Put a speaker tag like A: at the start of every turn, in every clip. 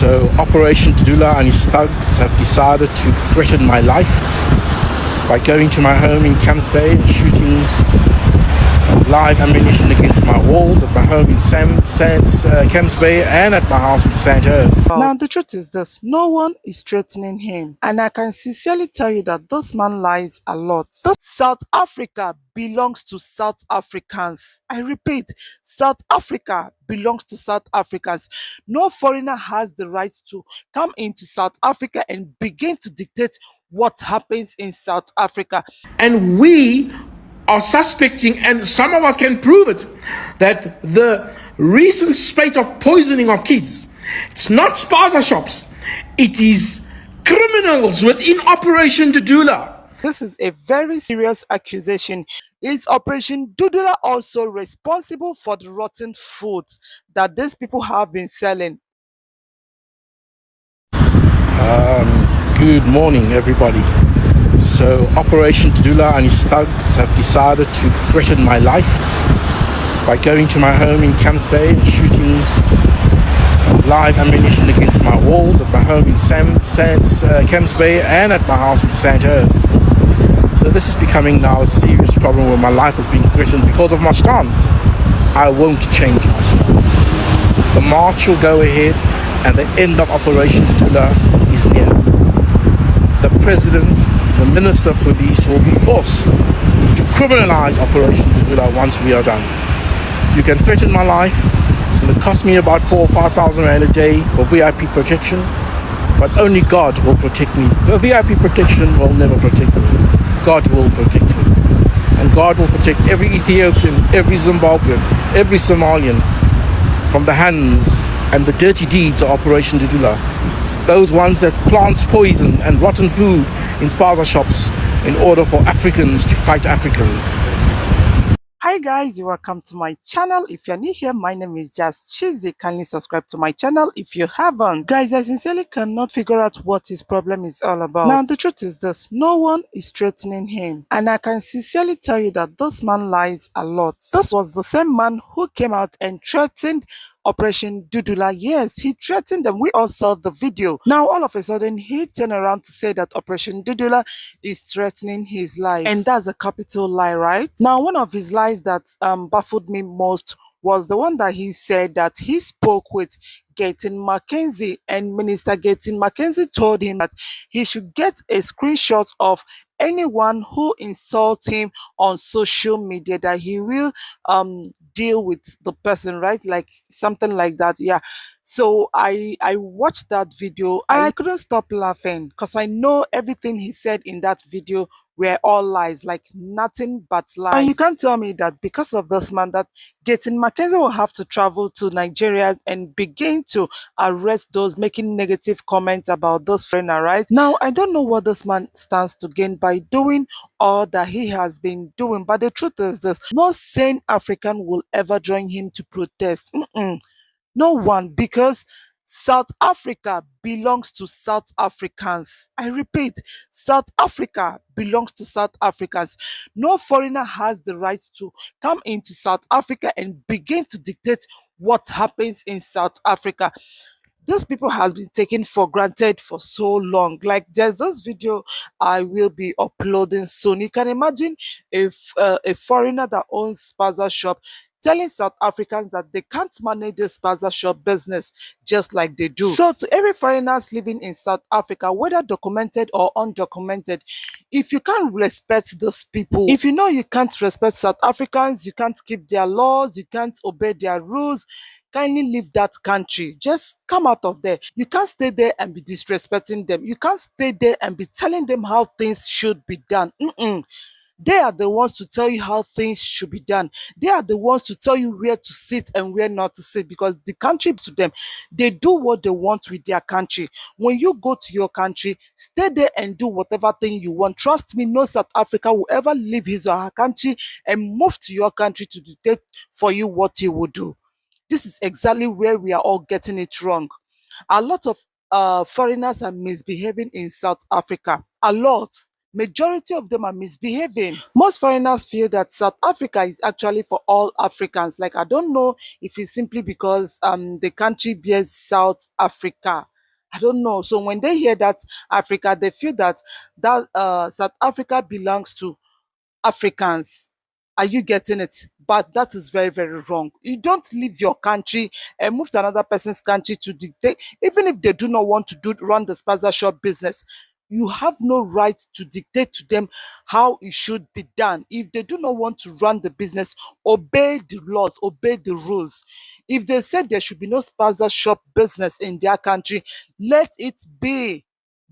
A: So Operation Dudula and his thugs have decided to threaten my life by going to my home in Camps Bay and shooting live ammunition against my walls at my home in Camps Bay and at my house in Sandhurst.
B: Now, the truth is this, no one is threatening him. And I can sincerely tell you that this man lies a lot. South Africa belongs to South Africans. I repeat, South Africa belongs to South Africans. No foreigner has the right to come into South Africa and begin to dictate what happens in South Africa.
C: And we are suspecting, and some of us can prove it, that the recent spate of poisoning of kids, it's not spaza shops, it is criminals within Operation Dudula.
B: This is a very serious accusation. Is Operation Dudula also responsible for the rotten food that these people have been selling?
A: Good morning, everybody. So Operation Dudula and his thugs have decided to threaten my life by going to my home in Camps Bay and shooting live ammunition against my walls at my home in Camps Bay and at my house in Sandhurst. So this is becoming now a serious problem where my life is being threatened because of my stance. I won't change my stance. The march will go ahead and the end of Operation Dudula is near. The President, the Minister of Police will be forced to criminalize Operation Dudula once we are done. You can threaten my life. It's going to cost me about 4,000 or 5,000 rand a day for VIP protection, but only God will protect me. The VIP protection will never protect me. God will protect me. And God will protect every Ethiopian, every Zimbabwean, every Somalian from the hands and the dirty deeds of Operation Dudula. Those ones that plant poison and rotten food in spaza shops in order for Africans to fight Africans.
B: Hi guys, you're welcome to my channel. If you're new here, my name is Just Chizzy. Kindly subscribe to my channel if you haven't. Guys, I sincerely cannot figure out what his problem is all about. Now, the truth is this, no one is threatening him. And I can sincerely tell you that this man lies a lot. This was the same man who came out and threatened Operation Dudula. Yes, he threatened them. We all saw the video. Now, all of a sudden, he turned around to say that Operation Dudula is threatening his life. And that's a capital lie, right? Now, one of his lies that baffled me most was the one that he said that he spoke with Gaten Mackenzie, and Minister Gaten Mackenzie told him that he should get a screenshot of anyone who insults him on social media, that he will deal with the person, right? Like something like that. Yeah. So I watched that video and I couldn't stop laughing because I know everything he said in that video were all lies, like nothing but lies. And you can't tell me that because of this man that Gaten Mackenzie will have to travel to Nigeria and begin to arrest those making negative comments about this foreigner, right? Now, I don't know what this man stands to gain by doing all that he has been doing, but the truth is this, no sane African will ever join him to protest. No one, because South Africa belongs to South Africans. I repeat, South Africa belongs to South Africans. No foreigner has the right to come into South Africa and begin to dictate what happens in South Africa. These people has been taken for granted for so long. Like there's this video I will be uploading soon. You can imagine if a foreigner that owns spaza shop telling South Africans that they can't manage the spaza shop business just like they do. So to every foreigners living in South Africa, whether documented or undocumented, if you can't respect those people, if you know you can't respect South Africans, you can't keep their laws, you can't obey their rules, kindly leave that country. Just come out of there. You can't stay there and be disrespecting them. You can't stay there and be telling them how things should be done. They are the ones to tell you how things should be done. They are the ones to tell you where to sit and where not to sit, because the country to them, they do what they want with their country. When you go to your country, stay there and do whatever thing you want. Trust me, no South Africa will ever leave his or her country and move to your country to dictate for you what he will do. This is exactly where we are all getting it wrong. A lot of foreigners are misbehaving in South Africa. A lot. Majority of them are misbehaving. Most foreigners feel that South Africa is actually for all Africans. Like, I don't know if it's simply because the country bears South Africa. I don't know. So when they hear that Africa, they feel that South Africa belongs to Africans. Are you getting it? But that is very, very wrong. You don't leave your country and move to another person's country to dictate, even if they do not want to run the spaza shop business. You have no right to dictate to them how it should be done. If they do not want to run the business, obey the laws, obey the rules. If they said there should be no spaza shop business in their country, let it be.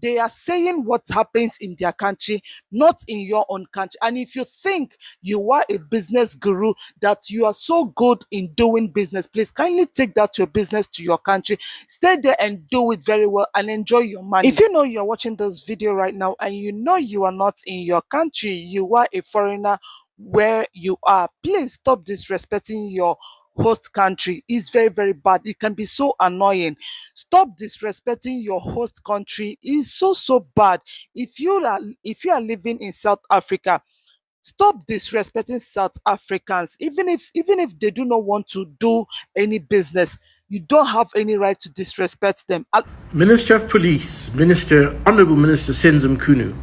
B: They are saying what happens in their country, not in your own country. And if you think you are a business guru, that you are so good in doing business, please kindly take that your business to your country. Stay there and do it very well and enjoy your money. If you know you're watching this video right now and you know you are not in your country, you are a foreigner where you are, please stop disrespecting your host country. Is very, very bad. It can be so annoying. Stop disrespecting your host country. Is so, so bad. If you are living in South Africa, stop disrespecting South Africans. Even if they do not want to do any business, you don't have any right to disrespect them.
C: Minister of Police, Honorable Minister Senzim Kunu,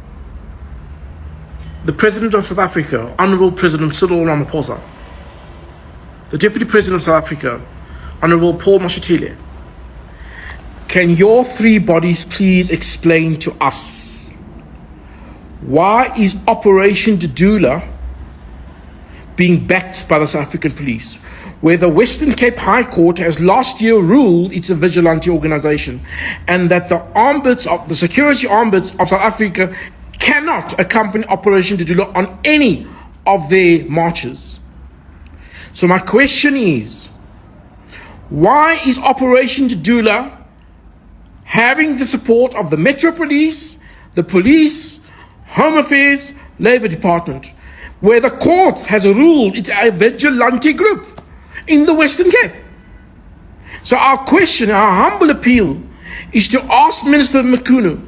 C: the President of South Africa, Honorable President Cyril Ramaphosa, the Deputy President of South Africa, Honorable Paul Mashatile, can your three bodies please explain to us why is Operation Dudula being backed by the South African police, where the Western Cape High Court has last year ruled it's a vigilante organization, and that the security armbits of South Africa cannot accompany Operation Dudula on any of their marches. So my question is, why is Operation Dudula having the support of the Metro Police, the police, Home Affairs, Labour Department, where the court has ruled it's a vigilante group in the Western Cape? So our question, our humble appeal, is to ask Minister Mkhunu,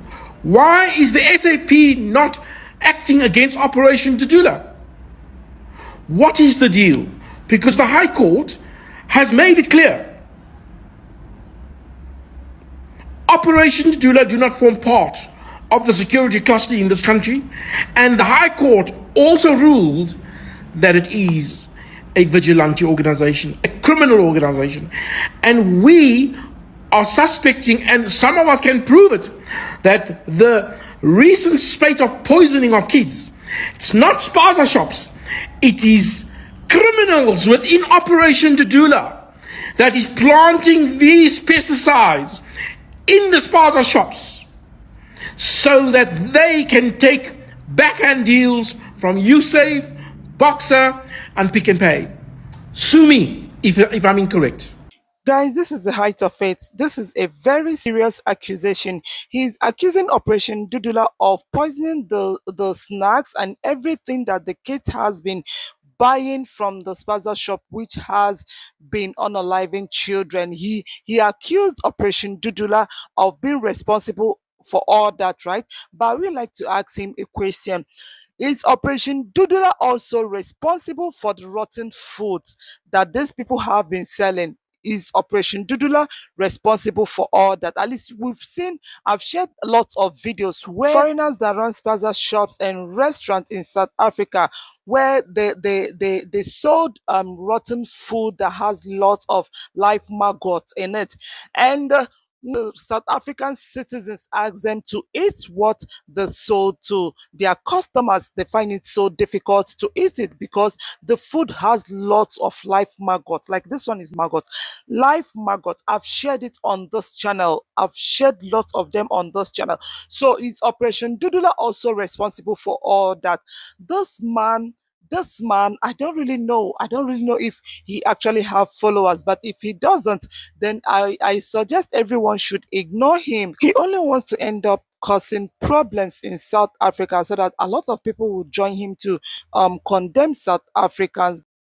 C: why is the SAP not acting against Operation Dudula? What is the deal? Because the High Court has made it clear Operation Dudula do not form part of the security cluster in this country, and the High Court also ruled that it is a vigilante organization, a criminal organization, and we are suspecting, and some of us can prove it, that the recent spate of poisoning of kids, it's not spaza shops, it is criminals within Operation Dudula that is planting these pesticides in the spaza shops so that they can take backhand deals from USAFE, Boxer, and Pick and Pay. Sue me if I'm incorrect.
B: Guys, this is the height of it. This is a very serious accusation. He's accusing Operation Dudula of poisoning the snacks and everything that the kid has been buying from the spaza shop, which has been unaliving children. He accused Operation Dudula of being responsible for all that, right? But I would like to ask him a question. Is Operation Dudula also responsible for the rotten food that these people have been selling? Is Operation Dudula responsible for all that? At least I've shared lots of videos where foreigners that run spaza shops and restaurants in South Africa, where they sold rotten food that has lots of live maggots in it. And South African citizens ask them to eat what they sold to their customers. They find it so difficult to eat it because the food has lots of live maggots. Like this one is maggot, live maggot. I've shared it on this channel. I've shared lots of them on this channel. So is Operation Dudula also responsible for all that? This man, I don't really know. I don't really know if he actually have followers, but if he doesn't, then I suggest everyone should ignore him. He only wants to end up causing problems in South Africa so that a lot of people will join him to condemn South Africans.